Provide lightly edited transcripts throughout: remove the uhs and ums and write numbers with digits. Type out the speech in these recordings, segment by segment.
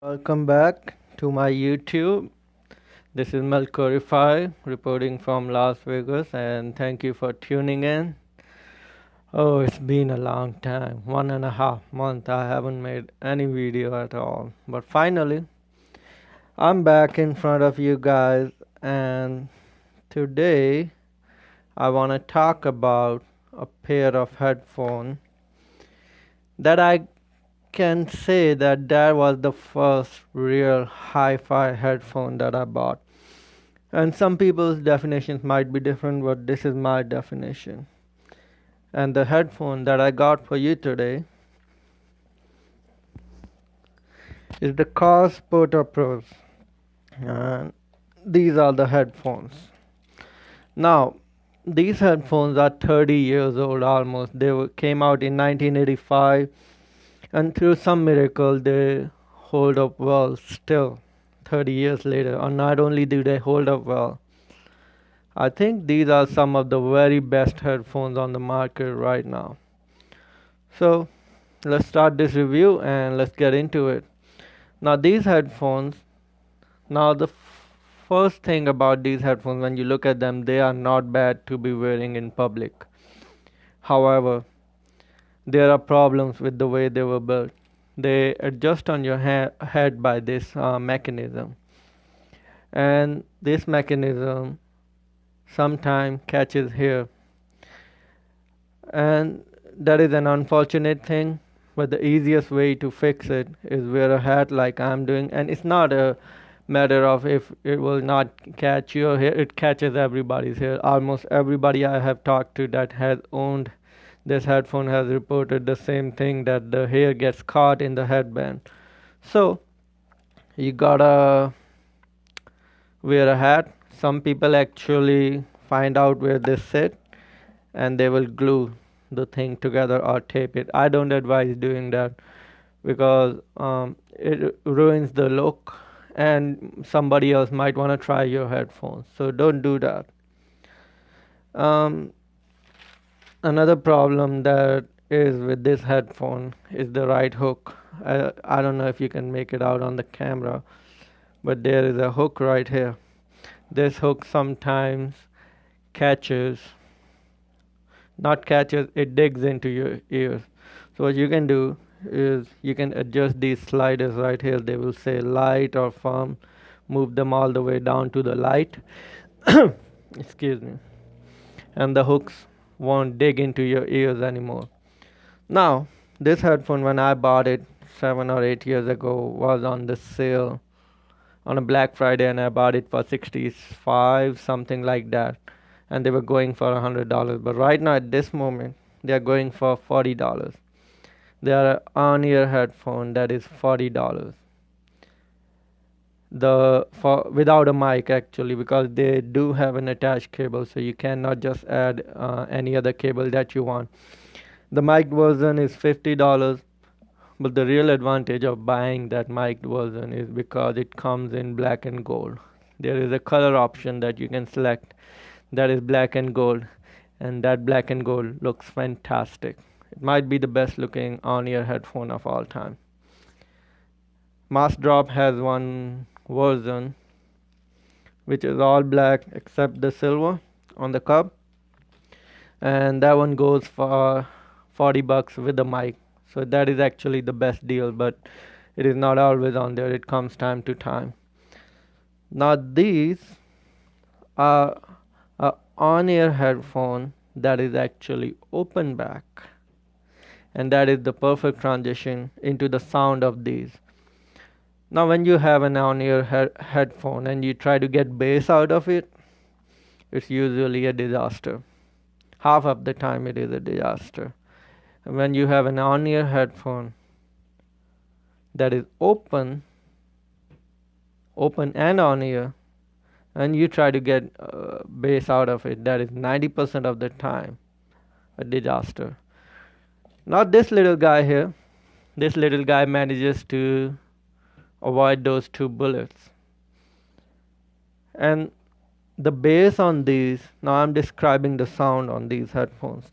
Welcome back to my YouTube. This is Melcorify reporting from Las Vegas, and thank you for tuning in. Oh, it's been a long time, 1.5 months. I haven't made any video at all, but finally, I'm back in front of you guys, and today I want to talk about a pair of headphones that I can say that was the first real hi-fi headphone that I bought. And some people's definitions might be different, but this is my definition. And the headphone that I got for you today is the Koss Porta Pros. And these are the headphones. Now, these headphones are 30 years old almost. Came out in 1985, and through some miracle, they hold up well still 30 years later. And not only do they hold up well, I think these are some of the very best headphones on the market right now. So let's start this review and let's get into it. Now these headphones, now the first thing about these headphones, when you look at them, they are not bad to be wearing in public. However, there are problems with the way they were built. They adjust on your head by this mechanism, and this mechanism sometimes catches hair, and that is an unfortunate thing, but the easiest way to fix it is wear a hat like I'm doing. And it's not a matter of if it will not catch your hair, it catches everybody's hair. Almost everybody I have talked to that has owned this headphone has reported the same thing, that the hair gets caught in the headband. So you gotta wear a hat. Some people actually find out where they sit and they will glue the thing together or tape it. I don't advise doing that because it ruins the look, and somebody else might want to try your headphones. So don't do that. Um, Another problem that is with this headphone is the right hook. I don't know if you can make it out on the camera, but there is a hook right here. This hook sometimes catches, not catches, it digs into your ears. So what you can do is you can adjust these sliders right here. They will say light or firm. Move them all the way down to the light. Excuse me. And the hooks won't dig into your ears anymore. Now, this headphone, when I bought it 7 or 8 years ago, was on the sale on a Black Friday, and I bought it for 65, something like that. And they were going for $100. But right now, at this moment, they are going for $40. They are an on-ear headphone that is $40. Without a mic actually, because they do have an attached cable, so you cannot just add any other cable that you want. The mic version is $50, but the real advantage of buying that mic version is because it comes in black and gold. There is a color option that you can select that is black and gold, and that black and gold looks fantastic. It might be the best looking on-ear headphone of all time. Mass Drop has one version which is all black except the silver on the cup, and that one goes for $40 with the mic. So that is actually the best deal, but it is not always on there. It comes time to time. Now these are a on-ear headphone that is actually open back, and that is the perfect transition into the sound of these. Now when you have an on-ear headphone and you try to get bass out of it, it's usually a disaster. Half of the time it is a disaster. And when you have an on-ear headphone that is open and on-ear, and you try to get bass out of it, that is 90% of the time a disaster. Not this little guy here. This little guy manages to avoid those two bullets. And the bass on these, now I'm describing the sound on these headphones.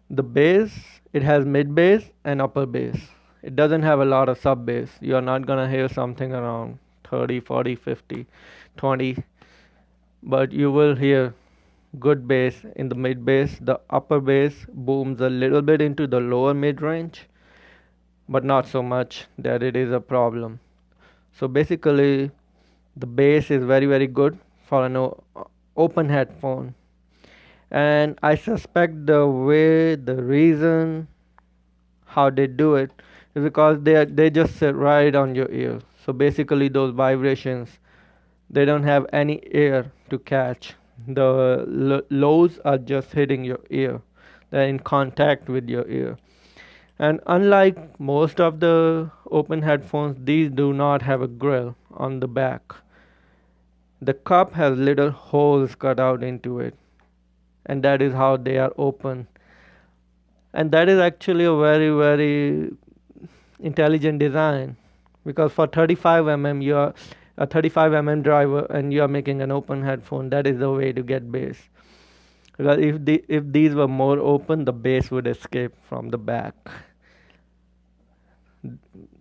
The bass, it has mid bass and upper bass. It doesn't have a lot of sub bass. You're not gonna hear something around 30, 40, 50, 20, but you will hear good bass in the mid bass. The upper bass booms a little bit into the lower mid range, but not so much that it is a problem. So basically, the bass is very, very good for an open headphone. And I suspect the reason how they do it is because they just sit right on your ear. So basically, those vibrations, they don't have any air to catch. The lows are just hitting your ear. They're in contact with your ear. And unlike most of the open headphones, these do not have a grill on the back. The cup has little holes cut out into it, and that is how they are open. And that is actually a very, very intelligent design, because for 35 you are a 35 driver and you are making an open headphone. That is the way to get bass. Because if these were more open, the bass would escape from the back.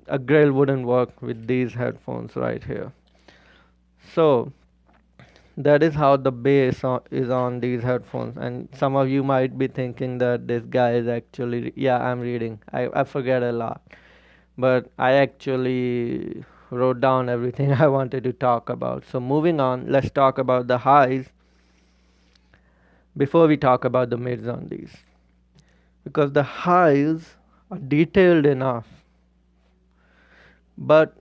A grill wouldn't work with these headphones right here. So that is how the bass is on these headphones. And some of you might be thinking that this guy is actually, yeah, I'm reading. I forget a lot, but I actually wrote down everything I wanted to talk about. So moving on, let's talk about the highs before we talk about the mids on these, because the highs are detailed enough, but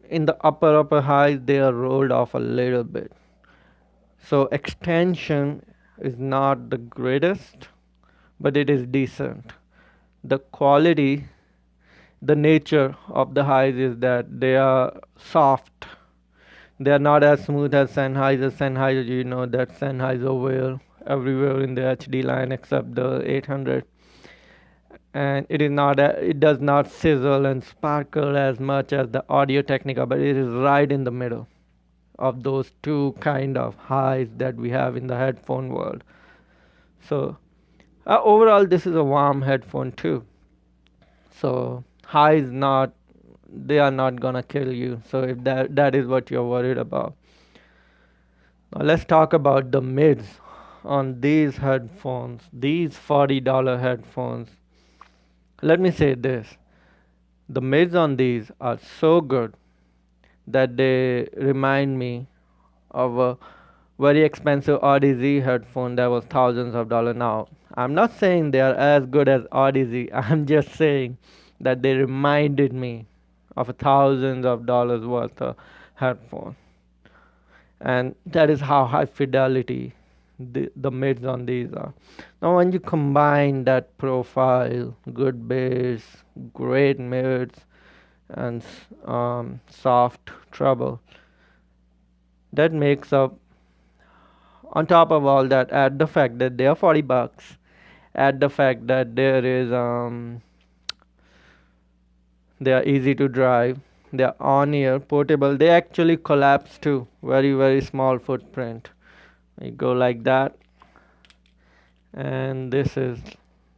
in the upper highs they are rolled off a little bit. So extension is not the greatest, but it is decent. The quality, the nature of the highs is that they are soft. They are not as smooth as Sennheiser. Sennheiser, you know that Sennheiser will everywhere in the HD line except the 800, and it does not sizzle and sparkle as much as the Audio Technica, but it is right in the middle of those two kind of highs that we have in the headphone world. So overall, this is a warm headphone too. So highs not, they are not gonna kill you. So if that is what you're worried about. Now let's talk about the mids on these headphones, these $40 headphones. Let me say this: the mids on these are so good that they remind me of a very expensive Odyssey headphone that was thousands of dollars. Now, I'm not saying they are as good as Odyssey. I'm just saying that they reminded me of a thousands of dollars worth of headphone. And that is how high fidelity the mids on these are. Now, when you combine that profile, good bass, great mids, and soft treble, that makes up, on top of all that, add the fact that they are $40, add the fact that they are easy to drive, they are on ear, portable, they actually collapse to very, very small footprint. You go like that, and this is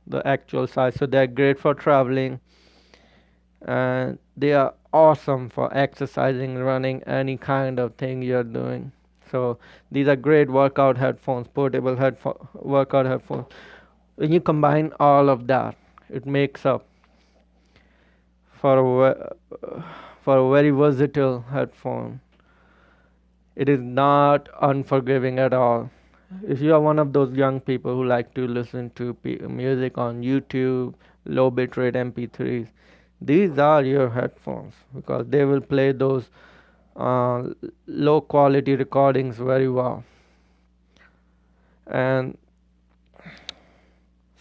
the actual size. So they're great for traveling, and they are awesome for exercising, running, any kind of thing you're doing. So these are great workout headphones, portable workout headphones. When you combine all of that, it makes up for for a very versatile headphone. It is not unforgiving at all. If you are one of those young people who like to listen to music on YouTube, low bitrate MP3s, these are your headphones, because they will play those uh, low quality recordings very well. And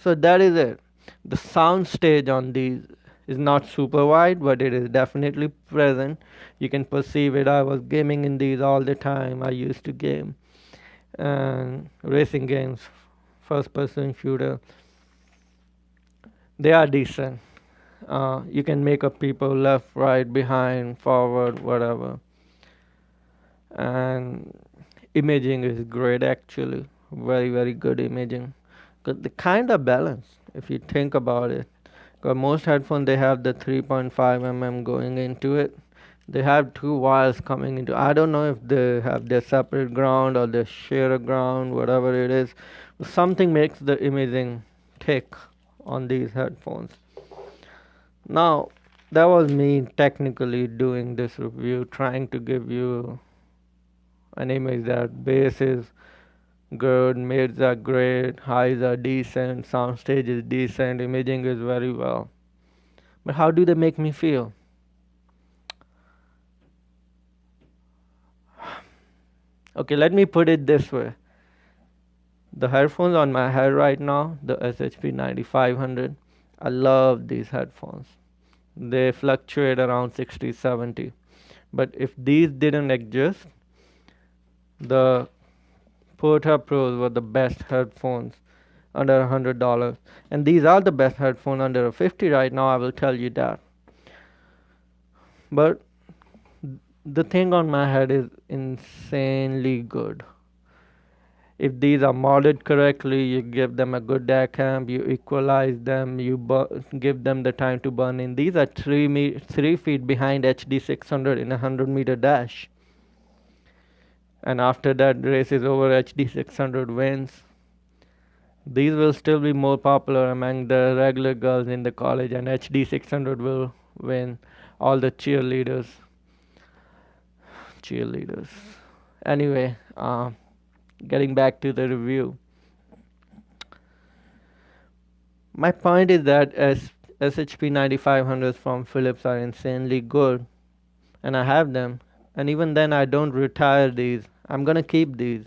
so that is it. The sound stage on these is not super wide, but it is definitely present. You can perceive it. I was gaming in these all the time. I used to game and racing games, first person shooter. They are decent. You can make up people left, right, behind, forward, whatever. And imaging is great, actually. Very, very good imaging. Because they kind of balance, if you think about it. Most headphones they have the 3.5 mm going into it. They have two wires coming into. I don't know if they have their separate ground or they share a ground, whatever it is. Something makes the imaging thick on these headphones. Now, that was me technically doing this review, trying to give you an image that bass is good, mids are great, highs are decent, soundstage is decent, imaging is very well. But how do they make me feel? Okay, let me put it this way. The headphones on my head right now, the SHP 9500, I love these headphones. They fluctuate around 60, 70. But if these didn't exist, the Porta Pros were the best headphones under $100. And these are the best headphones under 50 right now, I will tell you that. But the thing on my head is insanely good. If these are modded correctly, you give them a good DAC amp, you equalize them, you give them the time to burn in. These are 3 feet behind HD 600 in a 100-meter dash. And after that race is over, HD 600 wins. These will still be more popular among the regular girls in the college, and HD 600 will win all the cheerleaders. Anyway, getting back to the review. My point is that SHP 9500s from Philips are insanely good, and I have them. And even then, I don't retire these. I'm gonna keep these.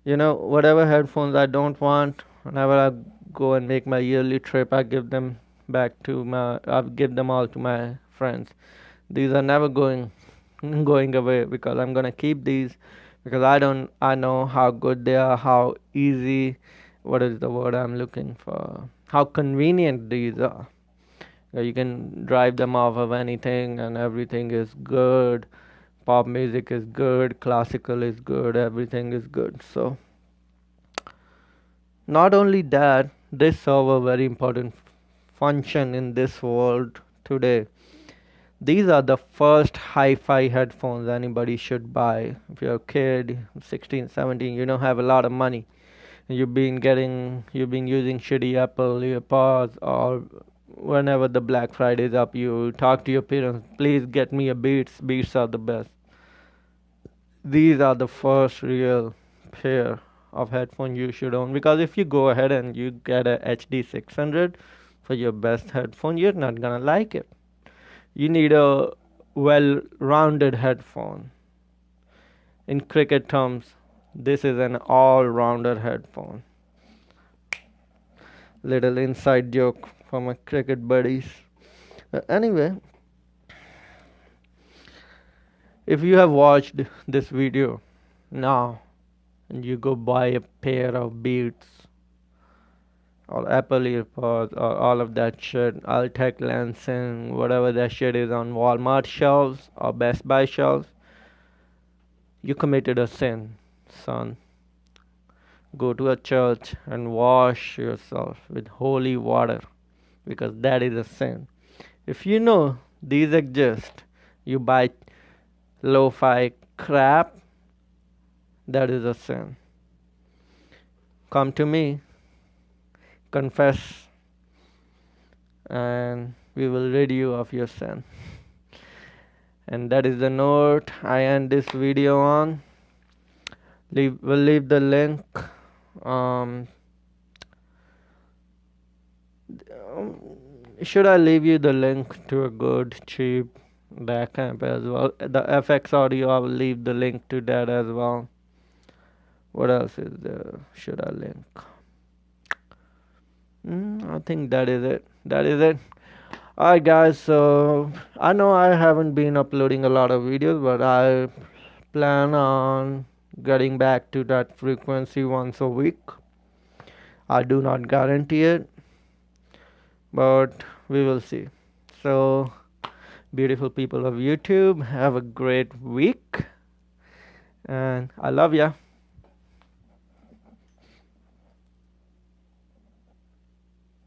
Whatever headphones I don't want, whenever I go and make my yearly trip, I give them I give them all to my friends. These are never going away because I'm gonna keep these because I know how good they are, how easy, what is the word I'm looking for, how convenient these are. You can drive them off of anything and everything is good. Pop music is good, classical is good, everything is good. So not only that, they serve a very important function in this world today. These are the first hi-fi headphones anybody should buy. If you're a kid, 16, 17, you don't have a lot of money. You've been using shitty Apple earpods, or whenever the Black Friday is up, you talk to your parents, please get me a Beats. Beats are the best. These are the first real pair of headphones you should own, because if you go ahead and you get a HD 600 for your best headphone, you're not gonna like it. You need a well-rounded headphone. In cricket terms, this is an all-rounder headphone. Little inside joke for my cricket buddies. Anyway, if you have watched this video now and you go buy a pair of Beats or Apple earpods or all of that shit, Altec Lansing, whatever that shit is on Walmart shelves or Best Buy shelves, you committed a sin, son. Go to a church and wash yourself with holy water, because that is a sin. If you know these exist, you buy lo-fi crap, that is a sin. Come to me, confess, and we will rid you of your sin. And that is the note I end this video on. We'll leave the link. Should I leave you the link to a good cheap DAC amp as well? The FX audio, I will leave the link to that as well. What else is there? Should I link? I think that is it. Alright guys, so I know I haven't been uploading a lot of videos, but I plan on getting back to that frequency once a week. I do not guarantee it, but we will see. So, beautiful people of YouTube, have a great week, and I love ya.